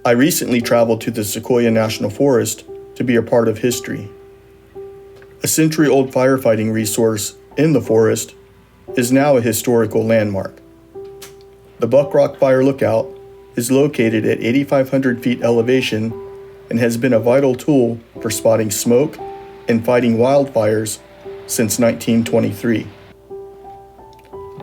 I recently traveled to the Sequoia National Forest to be a part of history. A century-old firefighting resource in the forest is now a historical landmark. The Buck Rock Fire Lookout is located at 8,500 feet elevation and has been a vital tool for spotting smoke and fighting wildfires since 1923.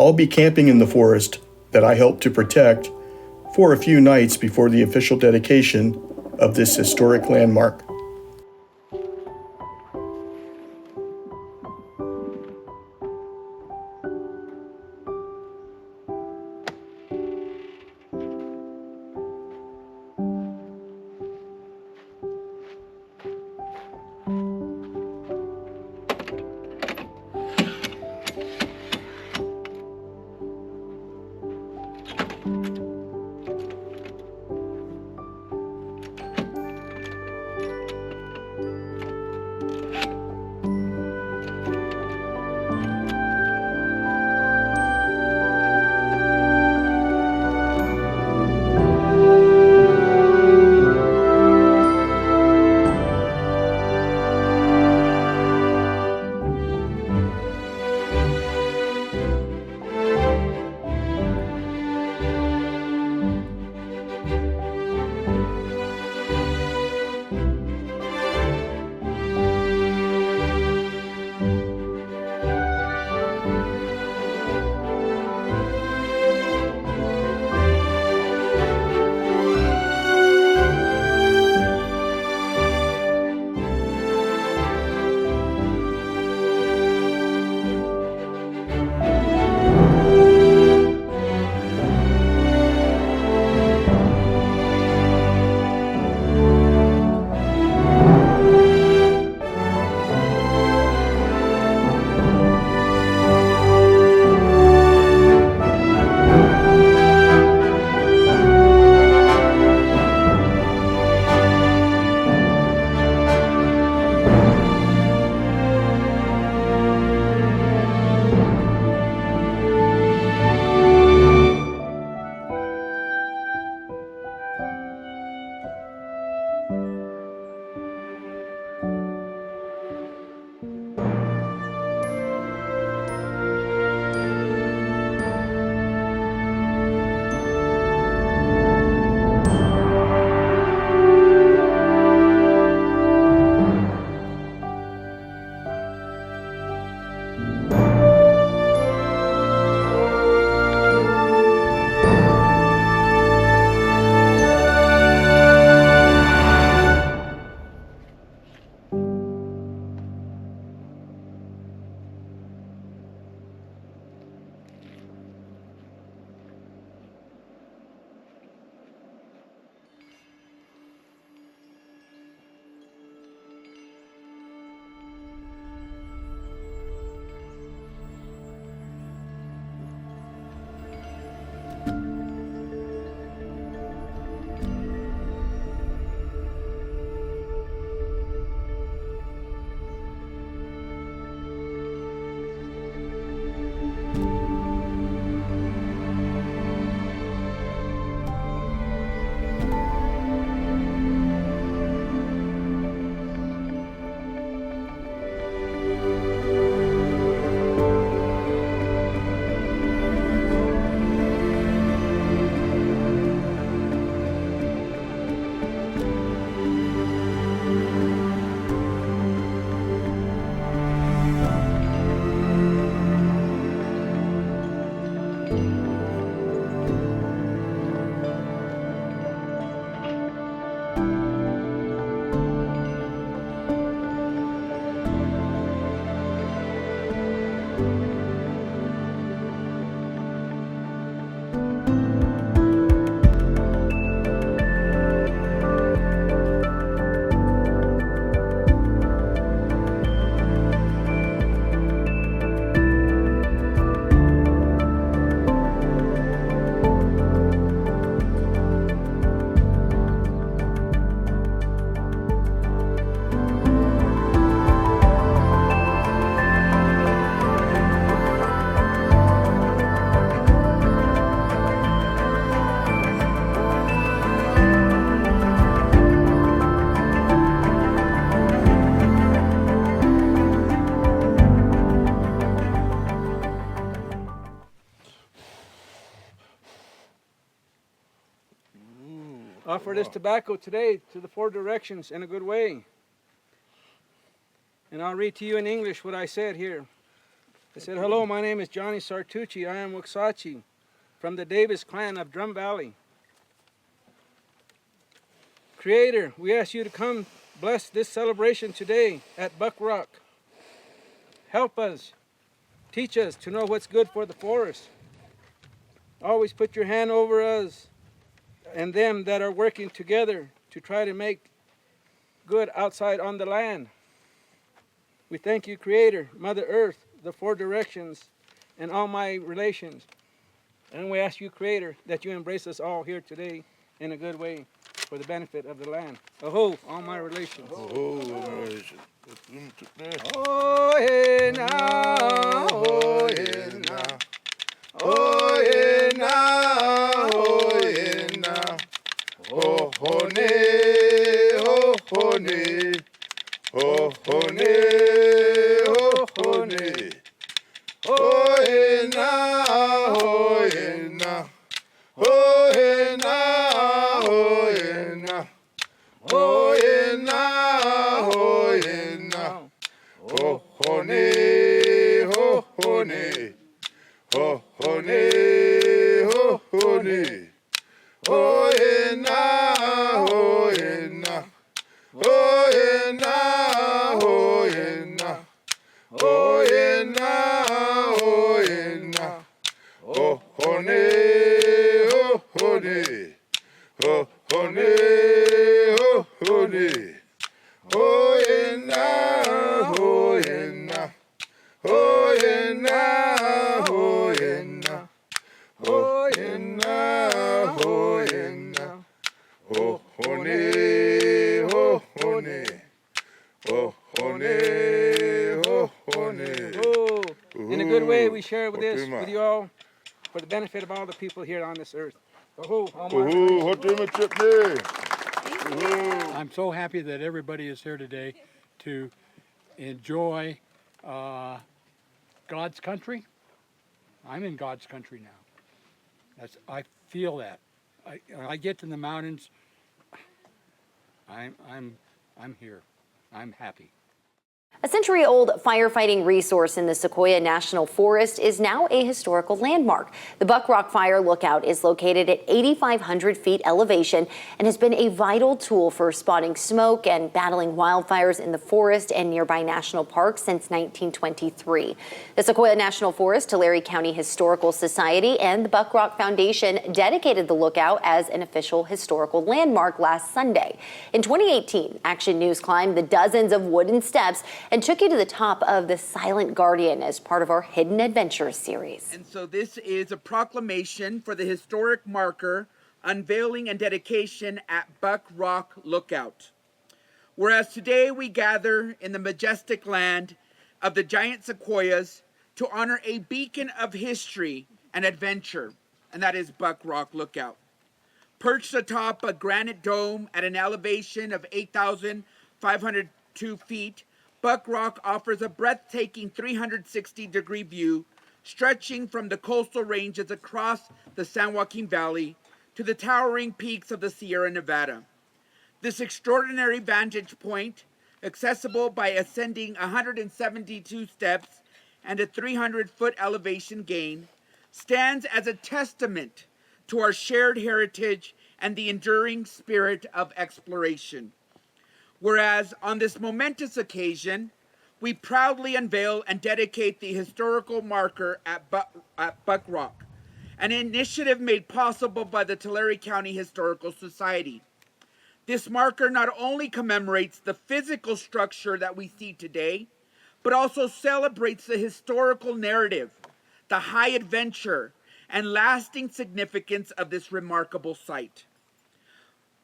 I'll be camping in the forest that I helped to protect for a few nights before the official dedication of this historic landmark. offer this tobacco today to the four directions in a good way. And I'll read to you in English what I said here. I said, hello, my name is Johnny Sartucci. I am Waxahachie from the Davis clan of Drum Valley. Creator, we ask you to come bless this celebration today at Buck Rock. Help us, teach us to know what's good for the forest. Always put your hand over us and them that are working together to try to make good outside on the land. We thank you, Creator, Mother Earth, the four directions, and all my relations. And we ask you, Creator, that you embrace us all here today in a good way for the benefit of the land. Aho, all my relations. Oh, my relations. Oh, hey, now, oh, hey, now. Oh, hey, now, oh, hey, now. Oh, honey, oh, honey. Oh, honey, oh, honey. Oh, hey, now, oh, hey, now. Oh, hey, now, oh, hey, now. Oh, hey, now, oh, hey, now. Oh, honey, oh, honey. Oh, honey, oh, honey. Oh, hey, now, oh, hey, now. Oh, hey, now, oh, hey, now. Oh, hey, now, oh, hey, now. Oh, honey, oh, honey. Oh, honey, oh, honey. Oh, hey, now, oh, hey, now. Oh, hey, now, oh, hey, now. Oh, hey, now, oh, hey, now. Oh, honey, oh, honey. Oh, honey, oh, honey. Oh, in a good way, we share with this Fatima. with you all for the benefit of all the people here on this earth. Oh, all my Oh, relations. Fatima Chipney. I'm so happy that everybody is here today to enjoy God's country. I'm in God's country now. I feel that. I get to the mountains. I'm here. I'm happy. A century-old firefighting resource in the Sequoia National Forest is now a historical landmark. The Buck Rock Fire Lookout is located at 8,500 feet elevation and has been a vital tool for spotting smoke and battling wildfires in the forest and nearby national parks since 1923. The Sequoia National Forest, Tulare County Historical Society, and the Buck Rock Foundation dedicated the lookout as an official historical landmark last Sunday. In 2018, Action News climbed the dozens of wooden steps and took you to the top of the Silent Guardian as part of our Hidden Adventures series. And so this is a proclamation for the historic marker, unveiling and dedication at Buck Rock Lookout. Whereas today we gather in the majestic land of the giant sequoias to honor a beacon of history and adventure, and that is Buck Rock Lookout. Perched atop a granite dome at an elevation of 8,502 feet, Buck Rock offers a breathtaking 360-degree view stretching from the coastal ranges across the San Joaquin Valley to the towering peaks of the Sierra Nevada. This extraordinary vantage point, accessible by ascending 172 steps and a 300-foot elevation gain, stands as a testament to our shared heritage and the enduring spirit of exploration. Whereas on this momentous occasion, we proudly unveil and dedicate the historical marker at Buck Rock, an initiative made possible by the Tulare County Historical Society. This marker not only commemorates the physical structure that we see today, but also celebrates the historical narrative, the high adventure, and lasting significance of this remarkable site.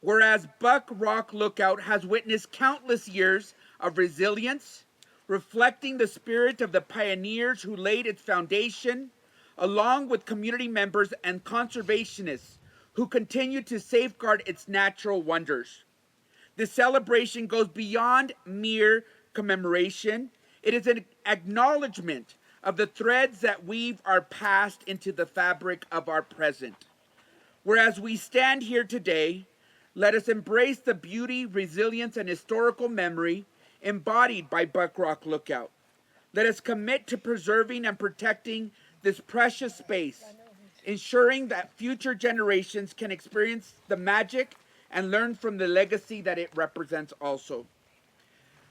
Whereas Buck Rock Lookout has witnessed countless years of resilience, reflecting the spirit of the pioneers who laid its foundation, along with community members and conservationists who continue to safeguard its natural wonders. This celebration goes beyond mere commemoration. It is an acknowledgement of the threads that weave our past into the fabric of our present. Whereas we stand here today, Let us embrace the beauty, resilience, and historical memory embodied by Buck Rock Lookout. Let us commit to preserving and protecting this precious space, ensuring that future generations can experience the magic and learn from the legacy that it represents also.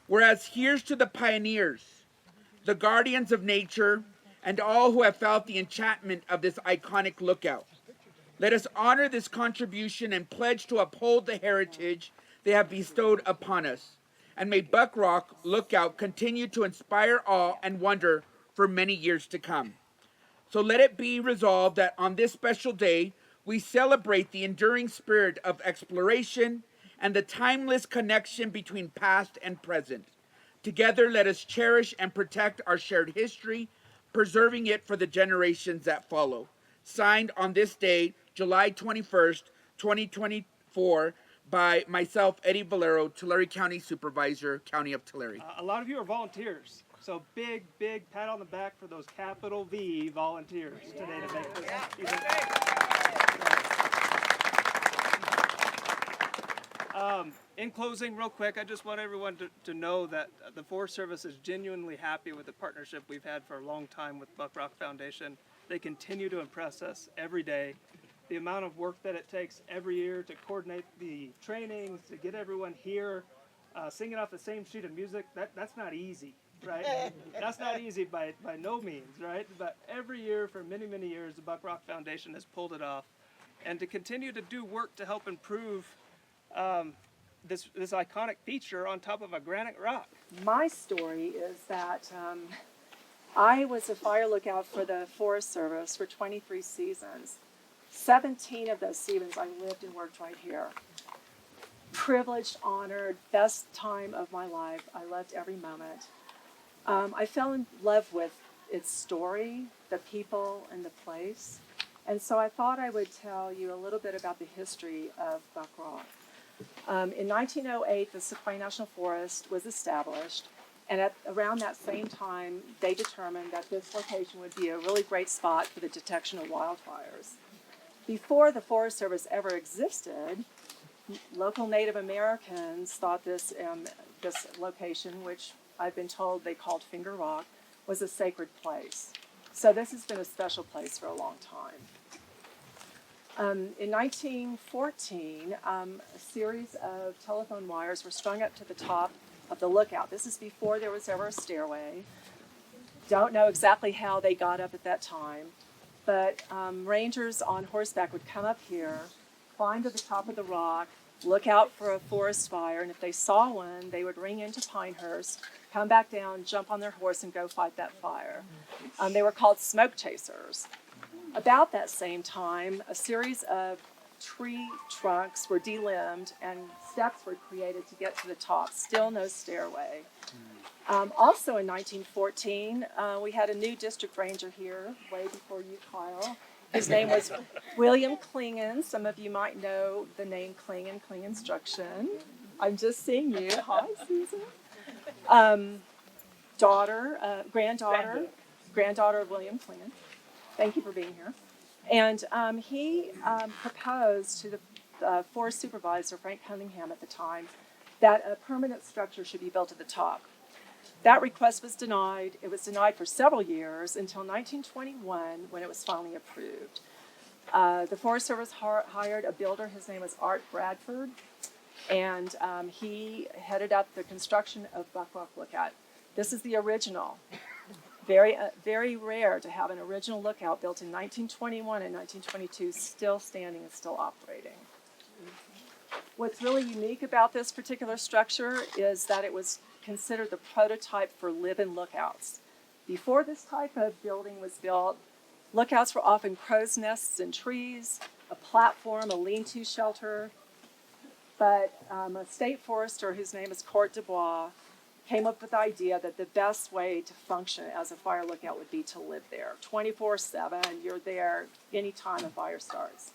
Whereas here's to the pioneers, the guardians of nature, and all who have felt the enchantment of this iconic lookout. Let us honor this contribution and pledge to uphold the heritage they have bestowed upon us. And may Buck Rock Lookout continue to inspire awe and wonder for many years to come. So let it be resolved that on this special day, we celebrate the enduring spirit of exploration and the timeless connection between past and present. Together, let us cherish and protect our shared history, preserving it for the generations that follow. Signed on this day, July 21st, 2024, by myself, Eddie Valero, Tulare County Supervisor, County of Tulare. A lot of you are volunteers, so big pat on the back for those capital V volunteers today to make this even. In closing, real quick, I just want everyone to know that the Forest Service is genuinely happy with the partnership we've had for a long time with Buck Rock Foundation. They continue to impress us every day. The amount of work that it takes every year to coordinate the trainings, to get everyone here, singing off the same sheet of music, that's not easy, right? That's not easy by no means, right? But every year for many, many years, the Buck Rock Foundation has pulled it off. And to continue to do work to help improve this iconic feature on top of a granite rock. My story is that I was a fire lookout for the Forest Service for 23 seasons. 17 of those seasons I lived and worked right here. Privileged, honored, best time of my life. I loved every moment. I fell in love with its story, the people, and the place. And so I thought I would tell you a little bit about the history of Buck Rock. In 1908, the Sequoia National Forest was established, and around that same time, they determined that this location would be a really great spot for the detection of wildfires. Before the Forest Service ever existed, local Native Americans thought this location, which I've been told they called Finger Rock, was a sacred place. So this has been a special place for a long time. In 1914, a series of telephone wires were strung up to the top of the lookout. This is before there was ever a stairway. Don't know exactly how they got up at that time, but rangers on horseback would come up here, climb to the top of the rock, look out for a forest fire, and if they saw one, they would ring into Pinehurst, come back down, jump on their horse, and go fight that fire. They were called smoke chasers. About that same time, a series of tree trunks were delimbed and steps were created to get to the top. Still no stairway. Also in 1914, we had a new district ranger here, way before you, Kyle. His name was William Klingen. Some of you might know the name Klingen Instruction. I'm just seeing you. Hi, Susan. Granddaughter of William Klingen. Thank you for being here. And he proposed to the forest supervisor, Frank Cunningham at the time, that a permanent structure should be built at the top. That request was denied. It was denied for several years until 1921 when it was finally approved. The Forest Service hired a builder. His name was Art Bradford, and he headed up the construction of Buck Rock Lookout. This is the original. Very rare to have an original lookout built in 1921 and 1922 still standing and still operating. What's really unique about this particular structure is that it was considered the prototype for live-in lookouts. Before this type of building was built, lookouts were often crow's nests in trees, a platform, a lean-to shelter, but a state forester whose name is Court Dubois came up with the idea that the best way to function as a fire lookout would be to live there. 24/7, you're there anytime a fire starts.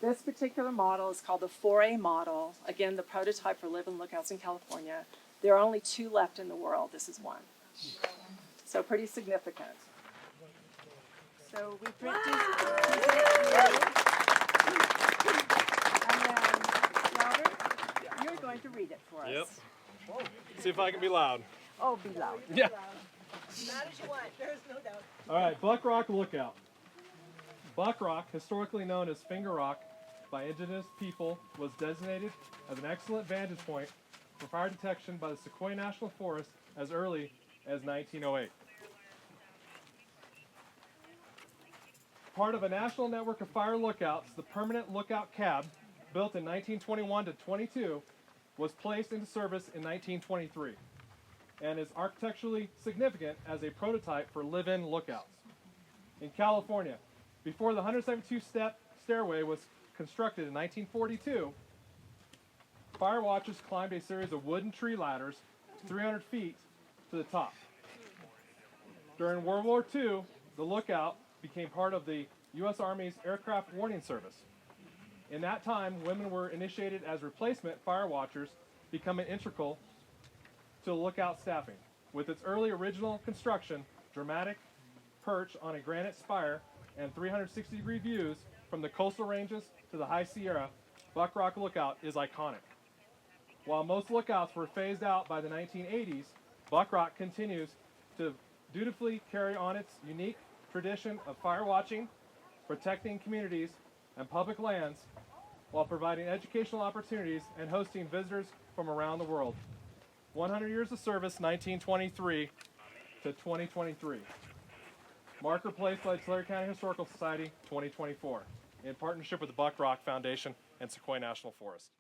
This particular model is called the 4A model. Again, the prototype for live-in lookouts in California. There are only 2 left in the world. This is one. So pretty significant. So we printed. And then, going to read it for us. Yep. See if I can be loud. Oh, be loud. Yeah. Loud as you want, there's no doubt. All right, Buck Rock Lookout. Buck Rock, historically known as Finger Rock by indigenous people, was designated as an excellent vantage point for fire detection by the Sequoia National Forest as early as 1908. Part of a national network of fire lookouts, the permanent lookout cab, built in 1921 to 22, was placed into service in 1923 and is architecturally significant as a prototype for live-in lookouts. In California, before the 172-step stairway was constructed in 1942, fire watchers climbed a series of wooden tree ladders 300 feet to the top. During World War II, the lookout became part of the U.S. Army's Aircraft Warning Service. In that time, women were initiated as replacement fire watchers, becoming integral to the lookout staffing. With its early original construction, dramatic perch on a granite spire, and 360-degree views from the coastal ranges to the High Sierra, Buck Rock Lookout is iconic. While most lookouts were phased out by the 1980s, Buck Rock continues to dutifully carry on its unique tradition of fire watching, protecting communities and public lands, while providing educational opportunities and hosting visitors from around the world. 100 years of service, 1923 to 2023. Marker placed by the Tulare County Historical Society, 2024, in partnership with the Buck Rock Foundation and Sequoia National Forest.